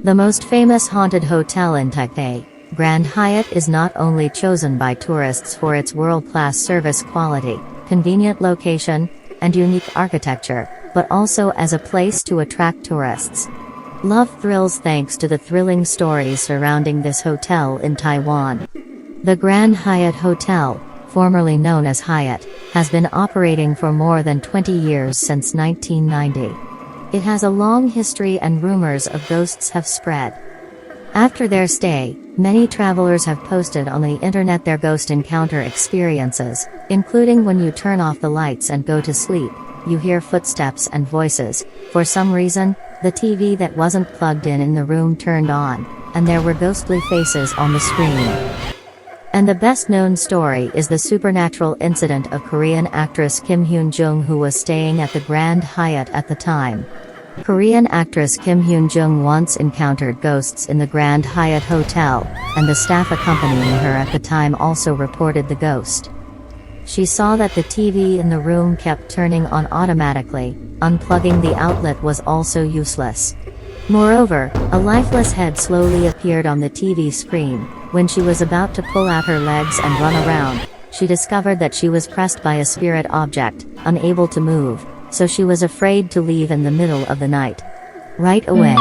The most famous haunted hotel in Taipei, Grand Hyatt, is not only chosen by tourists for its world-class service quality, convenient location, and unique architecture, but also as a place to attract tourists. Love thrills thanks to the thrilling stories surrounding this hotel in Taiwan. The Grand Hyatt Hotel, formerly known as Hyatt, has been operating for more than 20 years since 1990. It has a long history and rumors of ghosts have spread. After their stay, many travelers have posted on the internet their ghost encounter experiences, including when you turn off the lights and go to sleep, you hear footsteps and voices. For some reason, the TV that wasn't plugged in the room turned on, and there were ghostly faces on the screen. And the best-known story is the supernatural incident of Korean actress Kim Hyun-jung, who was staying at the Grand Hyatt at the time. Korean actress Kim Hyun-jung once encountered ghosts in the Grand Hyatt Hotel, and the staff accompanying her at the time also reported the ghost. She saw that the TV in the room kept turning on automatically. Unplugging the outlet was also useless. Moreover, a lifeless head slowly appeared on the TV screen. When she was about to pull out her legs and run around, she discovered that she was pressed by a spirit object, unable to move, so she was afraid to leave in the middle of the night. Right away.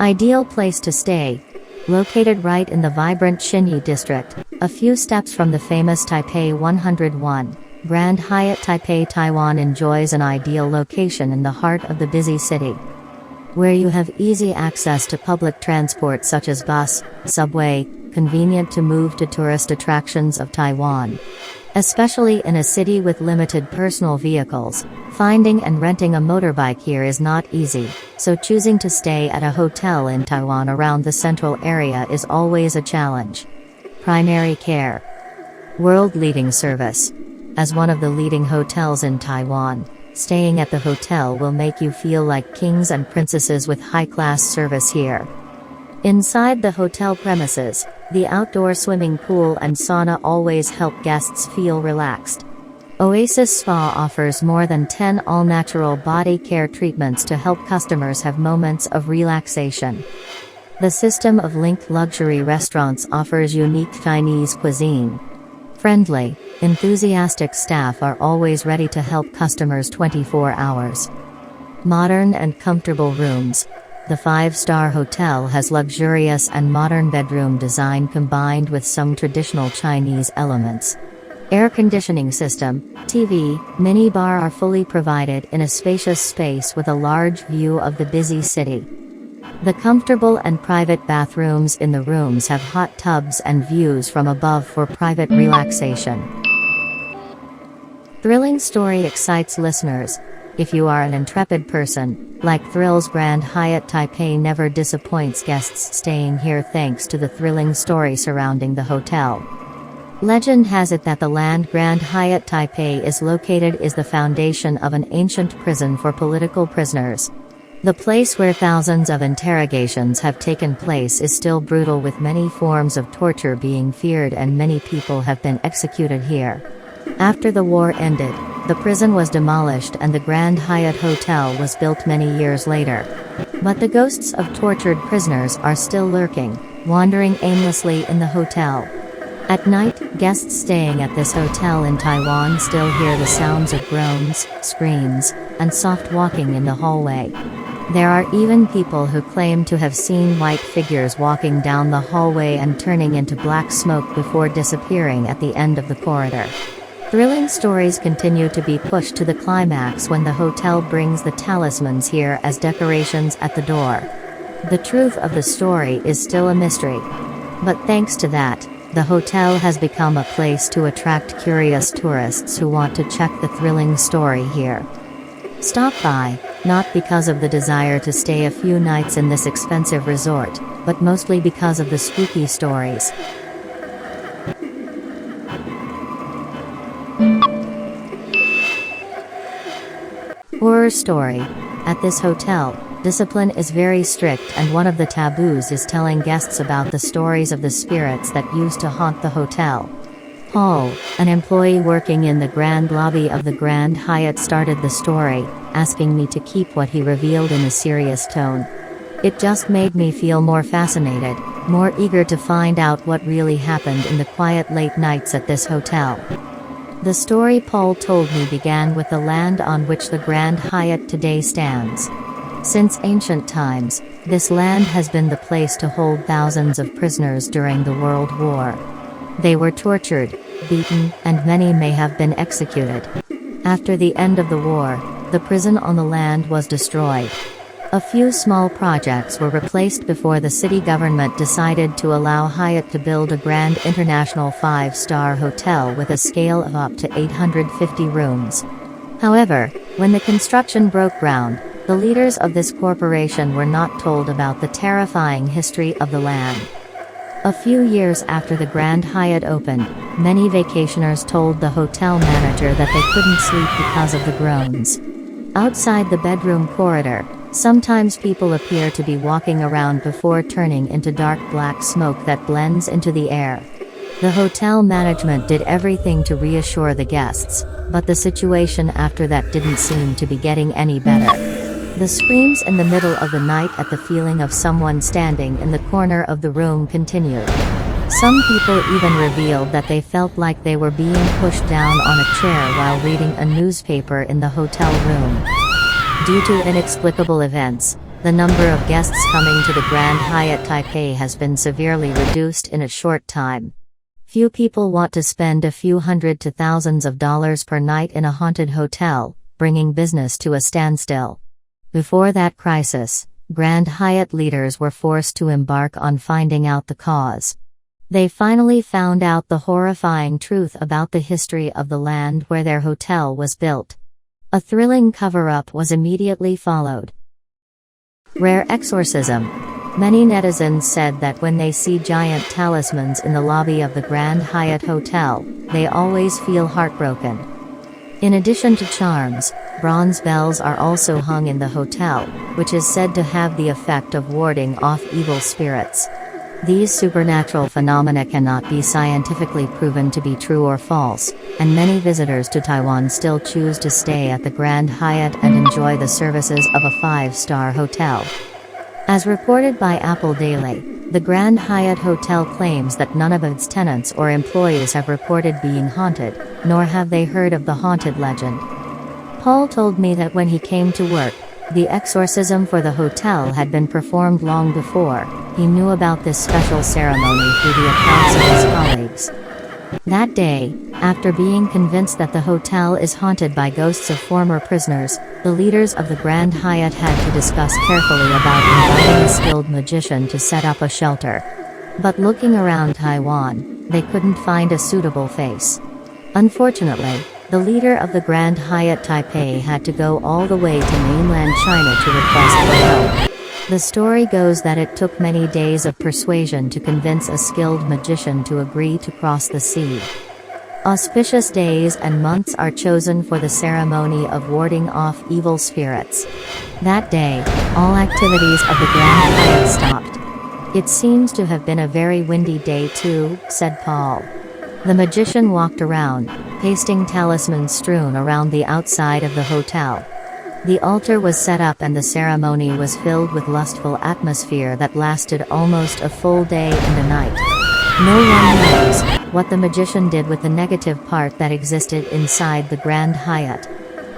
Ideal place to stay. Located right in the vibrant Xinyi district, a few steps from the famous Taipei 101, Grand Hyatt Taipei, Taiwan enjoys an ideal location in the heart of the busy city, where you have easy access to public transport such as bus, subway, convenient to move to tourist attractions of Taiwan. Especially in a city with limited personal vehicles, finding and renting a motorbike here is not easy, so choosing to stay at a hotel in Taiwan around the central area is always a challenge. Primary care. World-leading service. As one of the leading hotels in Taiwan, staying at the hotel will make you feel like kings and princesses with high-class service here. Inside the hotel premises, the outdoor swimming pool and sauna always help guests feel relaxed. Oasis Spa offers more than 10 all-natural body care treatments to help customers have moments of relaxation. The system of linked luxury restaurants offers unique Chinese cuisine. Friendly, enthusiastic staff are always ready to help customers 24 hours. Modern and comfortable rooms. The five-star hotel has luxurious and modern bedroom design combined with some traditional Chinese elements. Air conditioning system, TV, minibar are fully provided in a spacious space with a large view of the busy city. The comfortable and private bathrooms in the rooms have hot tubs and views from above for private relaxation. Thrilling story excites listeners. If you are an intrepid person, like thrills, Grand Hyatt Taipei never disappoints guests staying here thanks to the thrilling story surrounding the hotel. Legend has it that the land Grand Hyatt Taipei is located is the foundation of an ancient prison for political prisoners. The place where thousands of interrogations have taken place is still brutal, with many forms of torture being feared, and many people have been executed here. After the war ended, the prison was demolished and the Grand Hyatt Hotel was built many years later. But the ghosts of tortured prisoners are still lurking, wandering aimlessly in the hotel. At night, guests staying at this hotel in Taiwan still hear the sounds of groans, screams, and soft walking in the hallway. There are even people who claim to have seen white figures walking down the hallway and turning into black smoke before disappearing at the end of the corridor. Thrilling stories continue to be pushed to the climax when the hotel brings the talismans here as decorations at the door. The truth of the story is still a mystery. But thanks to that, the hotel has become a place to attract curious tourists who want to check the thrilling story here. Stop by, not because of the desire to stay a few nights in this expensive resort, but mostly because of the spooky stories. Horror story. At this hotel, discipline is very strict, and one of the taboos is telling guests about the stories of the spirits that used to haunt the hotel. Paul, an employee working in the Grand Lobby of the Grand Hyatt, started the story, asking me to keep what he revealed in a serious tone. It just made me feel more fascinated, more eager to find out what really happened in the quiet late nights at this hotel. The story Paul told me began with the land on which the Grand Hyatt today stands. Since ancient times, this land has been the place to hold thousands of prisoners during the World War. They were tortured, beaten, and many may have been executed. After the end of the war, the prison on the land was destroyed. A few small projects were replaced before the city government decided to allow Hyatt to build a grand international 5-star hotel with a scale of up to 850 rooms. However, when the construction broke ground, the leaders of this corporation were not told about the terrifying history of the land. A few years after the Grand Hyatt opened, many vacationers told the hotel manager that they couldn't sleep because of the groans. Outside the bedroom corridor, sometimes people appear to be walking around before turning into dark black smoke that blends into the air. The hotel management did everything to reassure the guests, but the situation after that didn't seem to be getting any better. The screams in the middle of the night at the feeling of someone standing in the corner of the room continued. Some people even revealed that they felt like they were being pushed down on a chair while reading a newspaper in the hotel room. Due to inexplicable events, the number of guests coming to the Grand Hyatt Taipei has been severely reduced in a short time. Few people want to spend a few hundred to thousands of dollars per night in a haunted hotel, bringing business to a standstill. Before that crisis, Grand Hyatt leaders were forced to embark on finding out the cause. They finally found out the horrifying truth about the history of the land where their hotel was built. A thrilling cover-up was immediately followed. Rare exorcism. Many netizens said that when they see giant talismans in the lobby of the Grand Hyatt Hotel, they always feel heartbroken. In addition to charms, bronze bells are also hung in the hotel, which is said to have the effect of warding off evil spirits. These supernatural phenomena cannot be scientifically proven to be true or false, and many visitors to Taiwan still choose to stay at the Grand Hyatt and enjoy the services of a 5-star hotel. As reported by Apple Daily, the Grand Hyatt Hotel claims that none of its tenants or employees have reported being haunted, nor have they heard of the haunted legend. Paul told me that when he came to work, the exorcism for the hotel had been performed long before. He knew about this special ceremony through the accounts of his colleagues. That day, after being convinced that the hotel is haunted by ghosts of former prisoners, the leaders of the Grand Hyatt had to discuss carefully about inviting a skilled magician to set up a shelter. But looking around Taiwan, they couldn't find a suitable face. Unfortunately, the leader of the Grand Hyatt Taipei had to go all the way to mainland China to request for help. The story goes that it took many days of persuasion to convince a skilled magician to agree to cross the sea. Auspicious days and months are chosen for the ceremony of warding off evil spirits. That day, all activities of the Grand Hyatt stopped. It seems to have been a very windy day too, said Paul. The magician walked around, pasting talismans strewn around the outside of the hotel. The altar was set up and the ceremony was filled with lustful atmosphere that lasted almost a full day and a night. No one knows what the magician did with the negative part that existed inside the Grand Hyatt.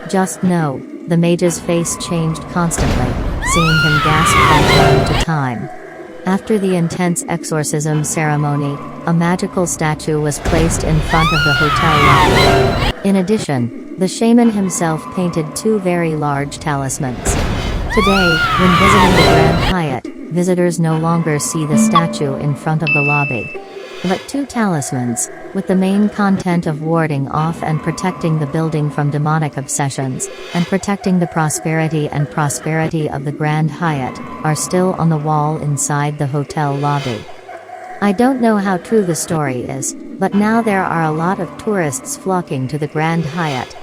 Just know, the mage's face changed constantly, seeing him gasp from time to time. After the intense exorcism ceremony, a magical statue was placed in front of the hotel lobby. In addition, the shaman himself painted 2 very large talismans. Today, when visiting the Grand Hyatt, visitors no longer see the statue in front of the lobby, but 2 talismans, with the main content of warding off and protecting the building from demonic obsessions, and protecting the prosperity of the Grand Hyatt, are still on the wall inside the hotel lobby. I don't know how true the story is, but now there are a lot of tourists flocking to the Grand Hyatt,